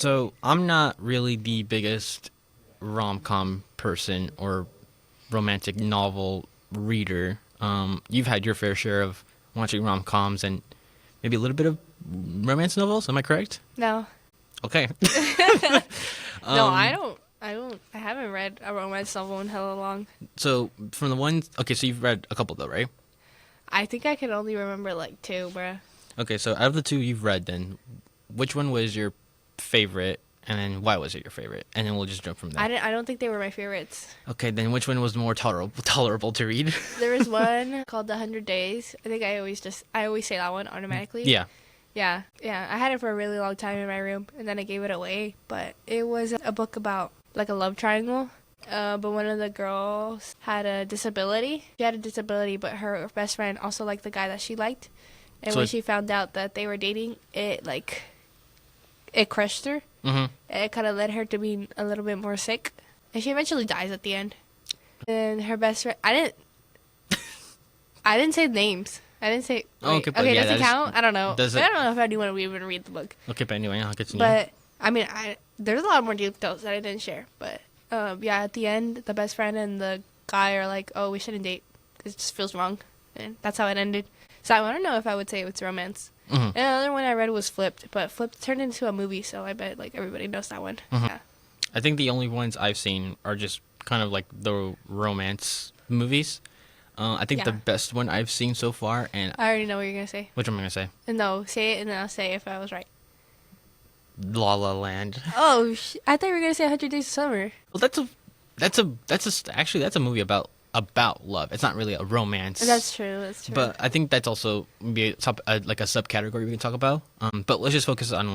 So I'm not really the biggest rom-com person or romantic novel reader. You've had your fair share of watching rom-coms and maybe a little bit of romance novels. Am I correct? No. Okay. No, I haven't read a romance novel in hella long. So from the ones, okay, so you've read a couple though, right? I think I can only remember like two, bruh. Okay, so out of the two you've read, then which one was your favorite, and then why was it your favorite? And then we'll just jump from there. I don't think they were my favorites. Okay, then which one was more tolerable to read? There was one called The 100 Days. I think I always say that one automatically. Yeah. Yeah. I had it for a really long time in my room, and then I gave it away. But it was a book about like a love triangle. But one of the girls had a disability. She had a disability, but her best friend also liked the guy that she liked. And So when she found out that they were dating, it crushed her. Mm-hmm. It kind of led her to be a little bit more sick. And she eventually dies at the end. And her best friend, I didn't say names. I didn't say. Oh, wait, okay, but okay, yeah, does it count? I don't know. does But it- I don't know if anyone would even read the book. Okay, but anyway, I'll continue. But I mean, there's a lot more details that I didn't share. But yeah, at the end, the best friend and the guy are like, "Oh, we shouldn't date. It just feels wrong," and that's how it ended. So I don't know if I would say it's romance. Mhm. And another one I read was Flipped, but Flipped turned into a movie, so I bet like everybody knows that one. Mhm. Yeah. I think the only ones I've seen are just kind of like the romance movies. I think the Yeah. best one I've seen so far, and I already know what you're gonna say. which one am I gonna say? No, say it and then I'll say if I was right. La La Land. Oh, I thought you were gonna say 100 Days of Summer. Well, actually that's a movie about love. It's not really a romance. That's true. That's true. But I think that's also maybe like a subcategory we can talk about. But let's just focus on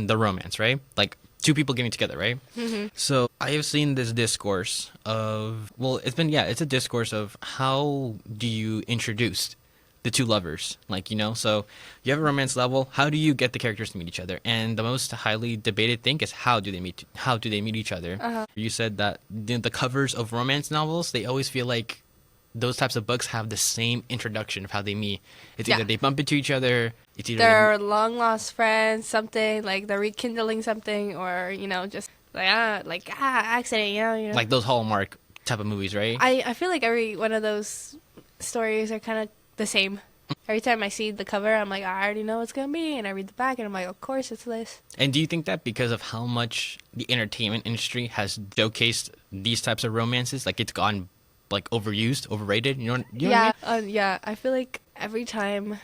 the romance, right? Like two people getting together, right? Mm-hmm. So I have seen this discourse of it's a discourse of how do you introduce the two lovers, like, so you have a romance level. How do you get the characters to meet each other? And the most highly debated thing is how do they meet each other? Uh-huh. You said that the covers of romance novels, they always feel like those types of books have the same introduction of how they meet. It's either Yeah. they bump into each other, it's either They're long lost friends, something like they're rekindling something, or just accident, like those Hallmark type of movies, right? I feel like every one of those stories are kind of the same. Every time I see the cover, I'm like, I already know what's gonna be, and I read the back, and I'm like, of course it's this. And do you think that because of how much the entertainment industry has showcased these types of romances, like it's gone like overused, overrated? You know what I mean? Yeah. I feel like every time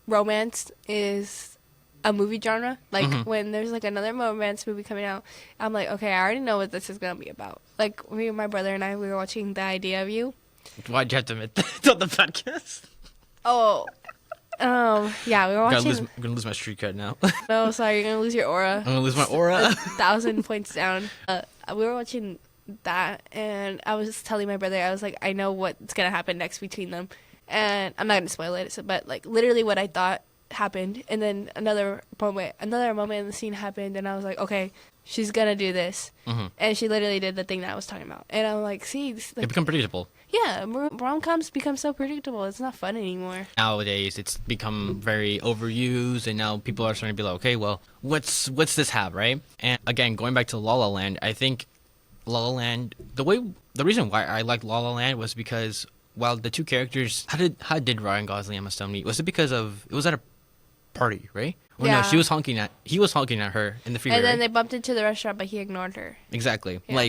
romance is a movie genre, like Mhm. when there's like another romance movie coming out, I'm like, okay, I already know what this is gonna be about. Like me and my brother and I, we were watching The Idea of You. Why'd you have to admit that on the podcast? Oh, yeah, we were I'm watching. gonna lose my street cred now. No, sorry, you're gonna lose your aura. I'm gonna lose my aura. 1,000 points down. We were watching that, and I was telling my brother, I was like, I know what's gonna happen next between them, and I'm not gonna spoil it. But like literally, what I thought happened, and then another moment in the scene happened, and I was like, okay, she's gonna do this, Mhm. and she literally did the thing that I was talking about, and I'm like, see, They become predictable. yeah, rom-coms become so predictable. It's not fun anymore. Nowadays, it's become very overused, and now people are starting to be like, okay, well, what's this have, right? And again, going back to La La Land, I think La La Land, the reason why I liked La La Land was because while the two characters, how did Ryan Gosling and Emma Stone meet? Was it because it was at a party, right? Or Yeah. no, he was honking at her in the freeway. And then right? they bumped into the restaurant, but he ignored her. Exactly. Yeah.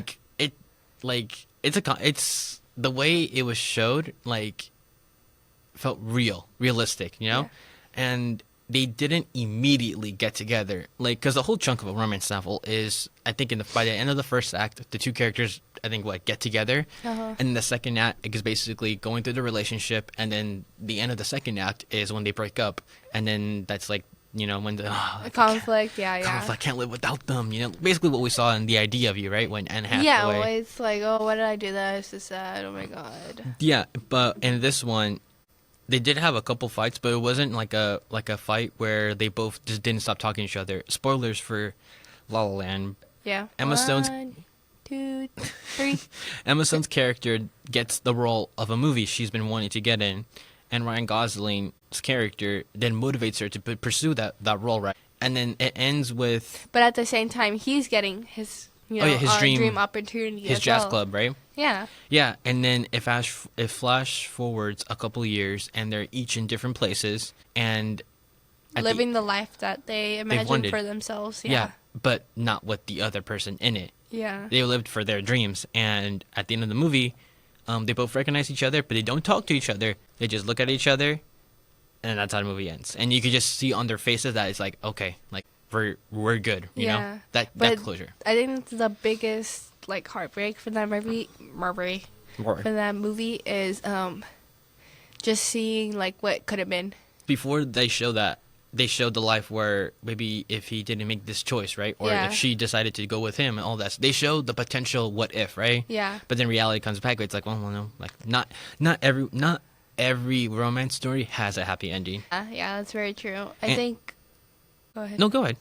It's the way it was showed, like, felt realistic, Yeah. And they didn't immediately get together, like, because the whole chunk of a romance novel is, I think, by the end of the first act, the two characters, I think, get together, Uh-huh. and the second act is basically going through the relationship, and then the end of the second act is when they break up, and then that's like, when the A conflict, yeah. I can't live without them. Basically what we saw in The Idea of You, right? When Anne Hathaway. Yeah, well, it's like, oh, why did I do that? It's so sad. Oh my god. Yeah, but in this one, they did have a couple fights, but it wasn't like a fight where they both just didn't stop talking to each other. Spoilers for La La Land. Yeah. Emma Stone's- 1, 2, 3. Emma Stone's character gets the role of a movie she's been wanting to get in, and Ryan Gosling's character then motivates her to pursue that role, right? and then it ends with But at the same time, he's getting his, his dream opportunity his as jazz well. club, right? Yeah. Yeah, and then if flash forwards a couple of years, and they're each in different places, and Living the life that they imagined wanted. for themselves. yeah, but not with the other person in it. Yeah. They lived for their dreams, and at the end of the movie, they both recognize each other, but they don't talk to each other. They just look at each other, and that's how the movie ends. And you can just see on their faces that it's like, okay, like we're good, you know, that closure. I think the biggest like heartbreak for that movie for that movie is just seeing like what could have been. Before they show that, they showed the life where maybe if he didn't make this choice, right, or Yeah. if she decided to go with him and all that, they showed the potential what if, right? Yeah. But then reality comes back. It's like, well, no, like not every romance story has a happy ending. Yeah, that's very true. I think. Go ahead. No, go ahead.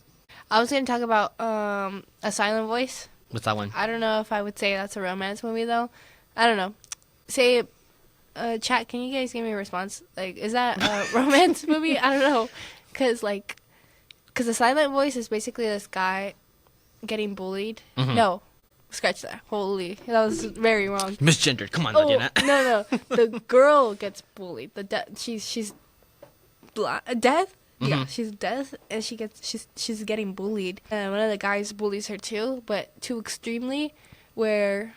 I was gonna talk about A Silent Voice. What's that one? I don't know if I would say that's a romance movie though. I don't know. Say, chat. Can you guys give me a response? Like, is that a romance movie? I don't know, cause A Silent Voice is basically this guy getting bullied. Mhm. No, scratch that. Holy, that was very wrong. Misgendered. Come on, Oh Diana. no, the girl gets bullied. She's deaf. Yeah, Mhm. she's deaf, and she's getting bullied. And one of the guys bullies her too, but too extremely, where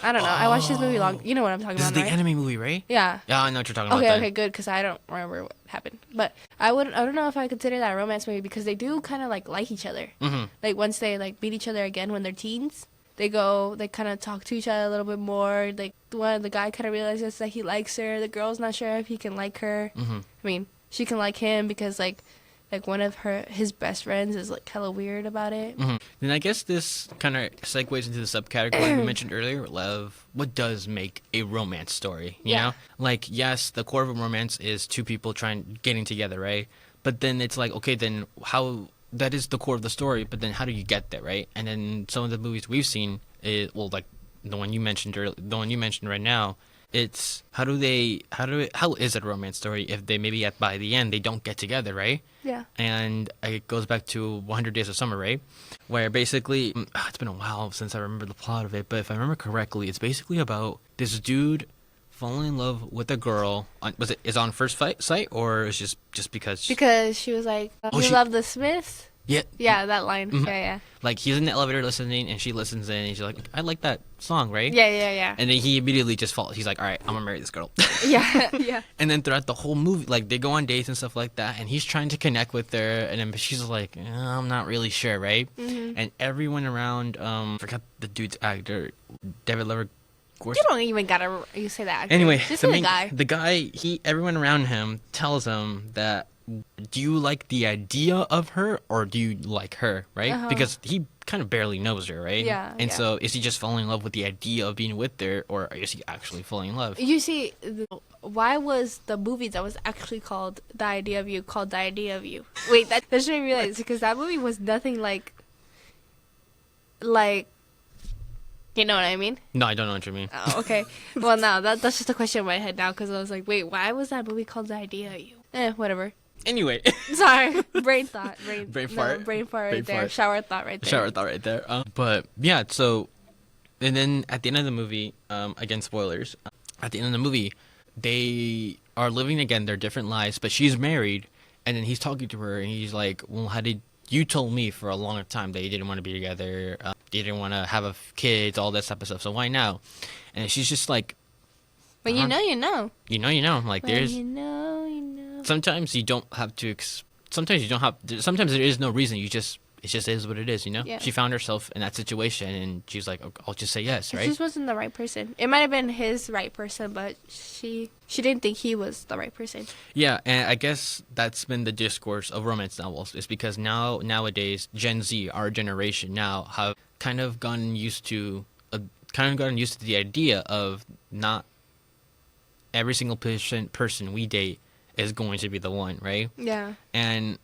I don't know. I watched this movie long. You know what I'm talking This is about, the right? anime movie, right? Yeah. Yeah, I know what you're talking about. Okay, then. okay, good, because I don't remember what happened. But I don't know if I consider that a romance movie because they do kind of like each other. Mm-hmm. Like once they like meet each other again when they're teens, they kind of talk to each other a little bit more. Like the guy kind of realizes that he likes her. The girl's not sure if he can like her. Mm-hmm. I mean, she can like him because like one of his best friends is like hella weird about it. Mm-hmm. Then I guess this kind of segues into the subcategory we mentioned earlier, love. What does make a romance story? You Yeah. know, like yes, the core of a romance is two people getting together, right? But then it's like, okay, then how that is the core of the story, but then how do you get there, right? And then some of the movies we've seen, like the one you mentioned right now. It's how is it a romance story if they maybe by the end they don't get together, right? Yeah. And it goes back to 100 Days of Summer, right? Where basically, it's been a while since I remember the plot of it, but if I remember correctly, it's basically about this dude falling in love with a girl. Is on first sight, or is just because? Because she was like, "You love the Smiths." Yeah. Yeah, that line. Mhm. Yeah. Like he's in the elevator listening, and she listens in, and she's like, "I like that song, right?" Yeah. And then he immediately just falls. He's like, "All right, I'm gonna marry this girl." Yeah. And then throughout the whole movie, like they go on dates and stuff like that, and he's trying to connect with her, and then she's like, I'm not really sure, right? Mhm. And everyone around, forgot the dude's actor, David Lever. You don't even gotta you say that. Anyway, just say the guy, everyone around him tells him that, do you like the idea of her or do you like her, right? Uh-huh. Because he kind of barely knows her, right? Yeah, And yeah. so is he just falling in love with the idea of being with her, or is he actually falling in love? You see, why was the movie that was actually called The Idea of You called The Idea of You? Wait, that shouldn't realize because that movie was nothing like, you know what I mean? No, I don't know what you mean. Oh, okay. Well, no, that's just a question in my head now because I was like, wait, why was that movie called The Idea of You? Whatever. Anyway. Sorry, brain thought. Brain fart. Brain fart right Brain there. fart. Shower thought right there. Shower thought right there. But yeah, so, and then at the end of the movie, again, spoilers, at the end of the movie, they are living again their different lives, but she's married, and then he's talking to her, and he's like, well, you told me for a long time that you didn't want to be together, you didn't want to have kids, all that type of stuff, so why now? And she's just like, But you know. you know. I'm like, When there's, you know. sometimes you don't have to, sometimes there is no reason, it just is what it is, you know? Yeah. She found herself in that situation, and she's like, okay, I'll just say yes, It right? just wasn't the right person. It might have been his right person, but she didn't think he was the right person. Yeah, and I guess that's been the discourse of romance novels. Is because nowadays Gen Z, our generation now, have kind of gotten used to the idea of not every single person we date is going to be the one, right? Yeah. And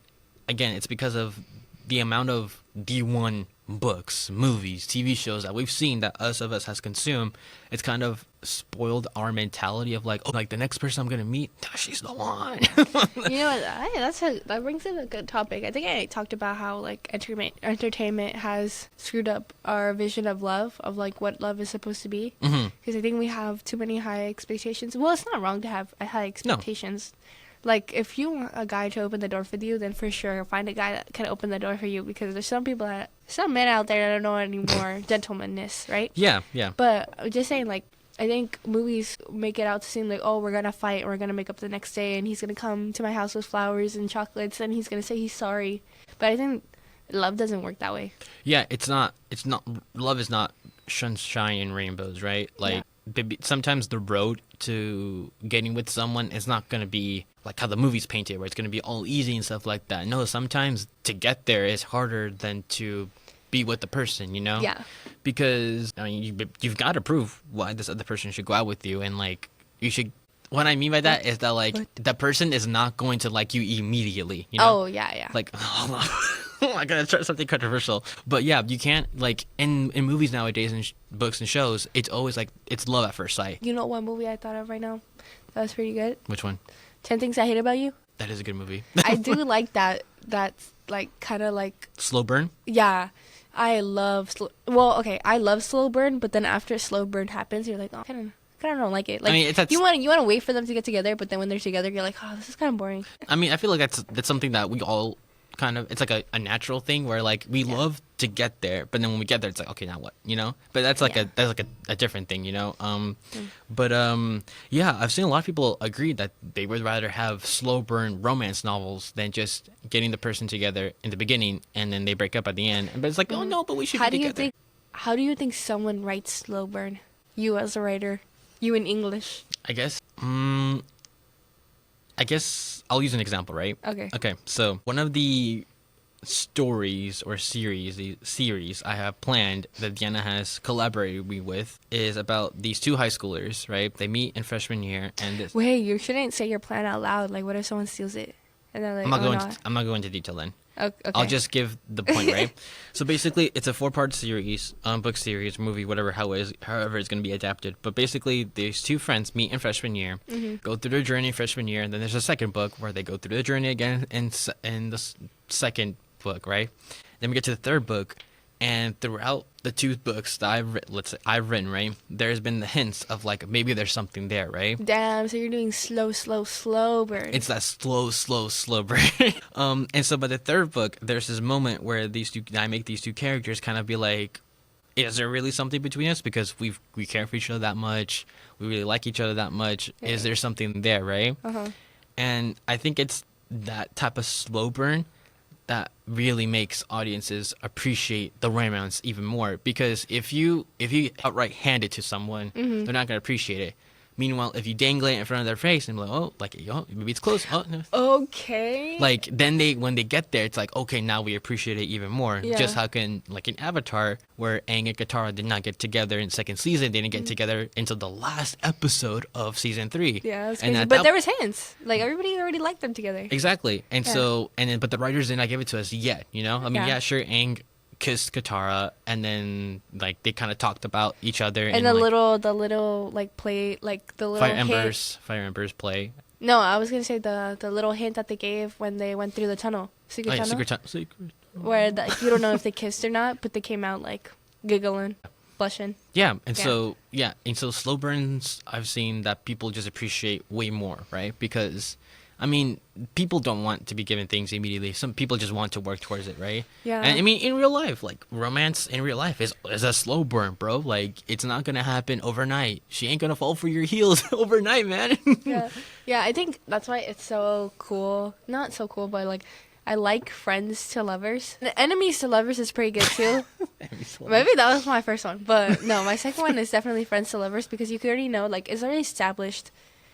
again, it's because of the amount of the one books, movies, TV shows that we've seen that us has consumed, it's kind of spoiled our mentality of like, oh, like the next person I'm gonna meet, she's the one. You know what? That brings in a good topic. I think I talked about how like entertainment has screwed up our vision of love, of like what love is supposed to be. Because I think we have too many high expectations. Well, it's not wrong to have high expectations. No. Like, if you want a guy to open the door for you, then for sure find a guy that can open the door for you, because there's some men out there that don't know any more gentlemanness, right? Yeah, yeah. But I'm just saying, like, I think movies make it out to seem like, oh, we're gonna fight, and we're gonna make up the next day, and he's gonna come to my house with flowers and chocolates, and he's gonna say he's sorry. But I think love doesn't work that way. Yeah, it's not. Love is not sunshine and rainbows, right? Like, sometimes the road to getting with someone is not going to be like how the movies paint it, where it's going to be all easy and stuff like that. No, sometimes to get there is harder than to be with the person, you know? Yeah. Because, I mean, you've got to prove why this other person should go out with you, and, like, you should... What I mean by that is that, like, that person is not going to like you immediately, you know? Oh, yeah. Like, hold on. I gotta try something controversial. But yeah, you can't, like, in movies nowadays and books and shows, it's always like, it's love at first sight. You know what movie I thought of right now that was pretty good? Which one? 10 Things I Hate About You. That is a good movie. I do like that. That's, like, kind of like... Slow burn? Yeah. I love... I love slow burn, but then after slow burn happens, you're like, oh, I don't like it. Like, I mean, you want to wait for them to get together, but then when they're together, you're like, oh, this is kind of boring. I mean, I feel like that's something that we all kind of, it's like a natural thing where, like, we love to get there, but then when we get there, it's like, okay, now what, you know? But that's like a different thing, you know? But yeah, I've seen a lot of people agree that they would rather have slow burn romance novels than just getting the person together in the beginning and then they break up at the end. But it's like, oh no, but we should be together. How do you think someone writes slow burn? You as a writer. You in English. I guess I'll use an example, right? Okay. So one of the stories or series I have planned that Diana has collaborated with is about these two high schoolers, right? They meet in freshman year, and wait, you shouldn't say your plan out loud. Like, what if someone steals it? And they're like, I'm not going into detail then. Okay. I'll just give the point, right? So basically, it's a 4-part series, book series, movie, whatever, however it's going to be adapted. But basically, these two friends meet in freshman year, go through their journey freshman year, and then there's a second book where they go through the journey again in the second book, right? Then we get to the third book, and throughout the two books that I've written, right, there's been the hints of, like, maybe there's something there, right? Damn, so you're doing slow burn. It's that slow burn. And so by the third book, there's this moment where I make these two characters kind of be like, is there really something between us? Because we care for each other that much. We really like each other that much. Yeah. Is there something there, right? And I think it's that type of slow burn that really makes audiences appreciate the romance even more. Because if you outright hand it to someone, they're not going to appreciate it. Meanwhile, if you dangle it in front of their face and be like, oh, like, maybe it's close. Oh, no. Okay. Like, then when they get there, it's like, okay, now we appreciate it even more. Yeah. Just how can, like in Avatar, where Aang and Katara did not get together in second season, they didn't get together until the last episode of season 3. Yeah, that's crazy. But there was hints. Like, everybody already liked them together. Exactly. And but the writers did not give it to us yet, you know? I mean, sure, Aang kissed Katara, and then, like, they kind of talked about each other, and the little like play, like the little Fire Embers play. No, I was gonna say the little hint that they gave when they went through the tunnel, secret tunnel, where you don't know if they kissed or not, but they came out like giggling, blushing. Yeah, and so slow burns, I've seen that people just appreciate way more, right? Because, I mean, people don't want to be given things immediately. Some people just want to work towards it, right? Yeah. And I mean, in real life, like, romance in real life is a slow burn, bro. Like, it's not gonna happen overnight. She ain't gonna fall for your heels overnight, man. Yeah. I think that's why it's so cool. Not so cool, but, like, I like Friends to Lovers. The Enemies to Lovers is pretty good too. Maybe that was my first one, but no, my second one is definitely Friends to Lovers, because you already know, like, it's already established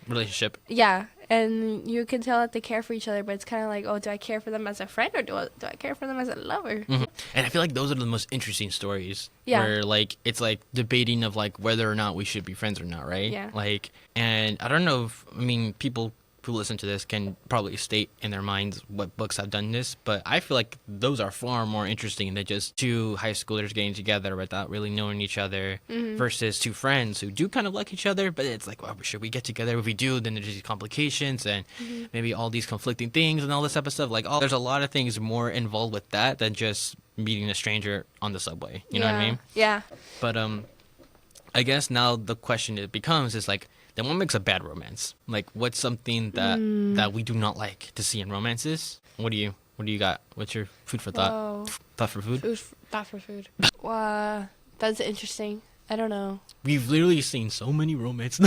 relationship. Yeah, and you can tell that they care for each other, but it's kind of like, oh, do I care for them as a friend, or do I care for them as a lover? And I feel like those are the most interesting stories. Yeah. Where, like, it's like debating of, like, whether or not we should be friends or not, right? Yeah. Like, and I don't know if, I mean, people who listen to this can probably state in their minds what books have done this, but I feel like those are far more interesting than just two high schoolers getting together without really knowing each other versus two friends who do kind of like each other, but it's like, well, should we get together? If we do, then there's these complications and maybe all these conflicting things and all this type of stuff. Like, there's a lot of things more involved with that than just meeting a stranger on the subway. You know what I mean? Yeah. But I guess now the question it becomes is like, then what makes a bad romance? Like, what's something that we do not like to see in romances? What do you got? What's your food for thought? Whoa. Thought for food? Thought for food. Wow, that's interesting. I don't know. We've literally seen so many romance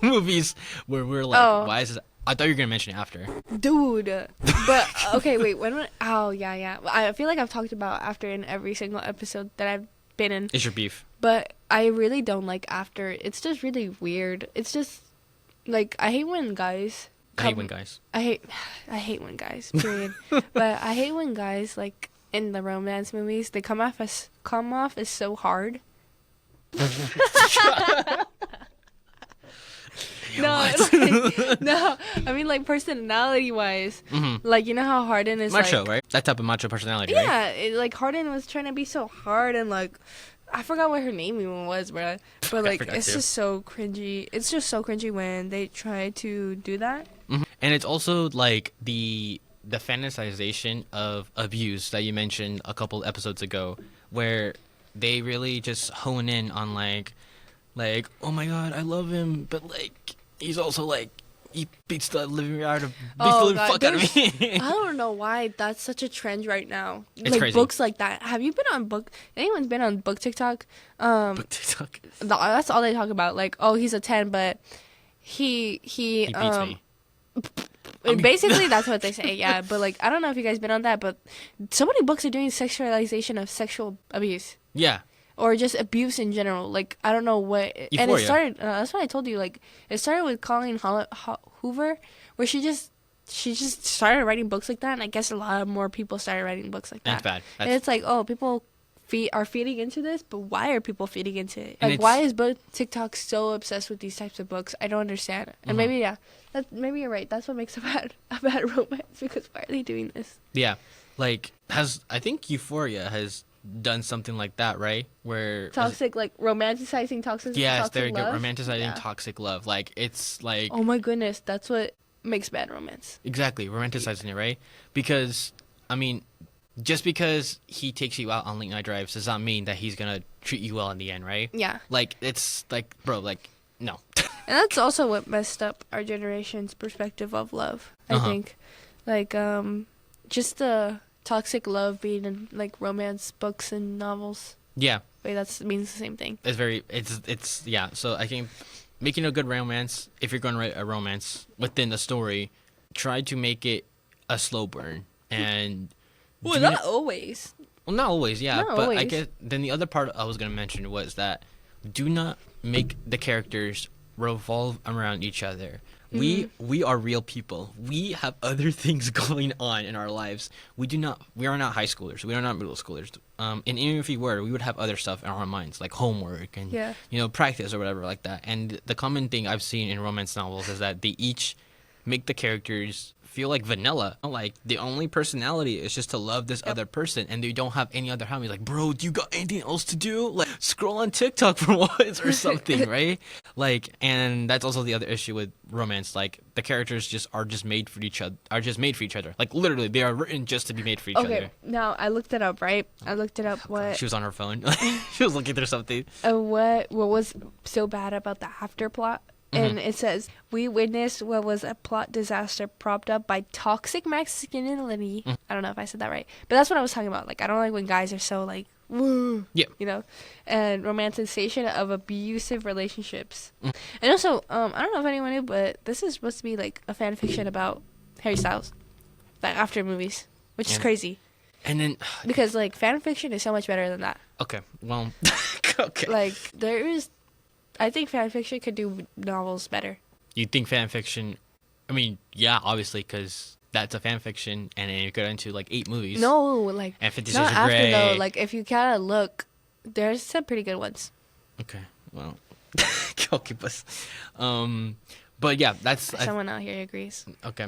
movies where we're like, why is this? I thought you were gonna mention it after. Dude. But okay, wait. Oh yeah. I feel like I've talked about After in every single episode that I've been in. It's your beef. But I really don't like After. It's just really weird. It's just like I hate when guys. I hate when guys. I hate when guys. Period. But I hate when guys like in the romance movies they come off as so hard. No, no. I mean, like personality-wise, like you know how Harden is macho, like, right? That type of macho personality, right? Yeah, like Harden was trying to be so hard and like, I forgot what her name even was, bro. But like, it's just so cringy. It's just so cringy when they try to do that. And it's also like the fantasization of abuse that you mentioned a couple episodes ago, where they really just hone in on like, oh my god, I love him, but like he's also like he beats the living out of fuck out of me. I don't know why that's such a trend right now. It's like crazy. Books like that. Have you been on book? Anyone's been on book TikTok? Book TikTok. That's all they talk about. Like, oh, he's a 10, but he beats me. Basically, that's what they say. Yeah, but like, I don't know if you guys been on that, but so many books are doing sexualization of sexual abuse. Yeah. Or just abuse in general. Like, I don't know what. Euphoria. And it started. That's what I told you. Like, it started with Colleen Hoover, where she just started writing books like that, and I guess a lot more people started writing books like that. That's bad. And it's like, oh, people are feeding into this, but why are people feeding into it? And Like, why is TikTok so obsessed with these types of books? I don't understand. And maybe maybe you're right. That's what makes a bad romance, because why are they doing this? Yeah, like I think Euphoria has done something like that, right? Where toxic, like romanticizing toxic. Yes, toxic there you go. love? Romanticizing toxic love. Like it's like oh my goodness, that's what makes bad romance. Exactly, romanticizing it, right? Because I mean, just because he takes you out on late night drives does not mean that he's gonna treat you well in the end, right? Yeah. Like it's like, bro, like no. And that's also what messed up our generation's perspective of love. I think, like just the toxic love being in like romance books and novels. Yeah. Wait, that means the same thing. It's yeah. So I think making a good romance, if you're going to write a romance within the story, try to make it a slow burn and. Well, not always. Well, not always, yeah. Not but always. I guess then the other part I was going to mention was that do not make the characters revolve around each other. We are real people. We have other things going on in our lives. We are not high schoolers. We are not middle schoolers. And even if we were, we would have other stuff in our minds, like homework and practice or whatever like that. And the common thing I've seen in romance novels is that they each make the characters feel like vanilla. Like the only personality is just to love this other person, and they don't have any other hobbies. Like, bro, do you got anything else to do? Like, scroll on TikTok for once or something, right? Like, and that's also the other issue with romance. Like, the characters are just made for each other. Like, literally, they are written just to be made for each other. Okay, now I looked it up, right? I looked it up. What she was on her phone. She was looking through something. What was so bad about the after plot? And it says, we witnessed what was a plot disaster propped up by toxic masculinity. I don't know if I said that right. But that's what I was talking about. Like, I don't like when guys are so, like, woo. Yeah. You know? And romanticization of abusive relationships. And also, I don't know if anyone knew, but this is supposed to be, like, a fan fiction about Harry Styles. Like, after movies. Which is crazy. And then... Because, like, fan fiction is so much better than that. Okay, well... okay. Like, I think fan fiction could do novels better. You think fan fiction? I mean, yeah, obviously, because that's a fan fiction, and then you go into like 8 movies. No, like and 50 not Shades of after Grey. though. Like if you kind of look, there's some pretty good ones. Okay, well, okay, but But yeah, that's Someone out here agrees. okay.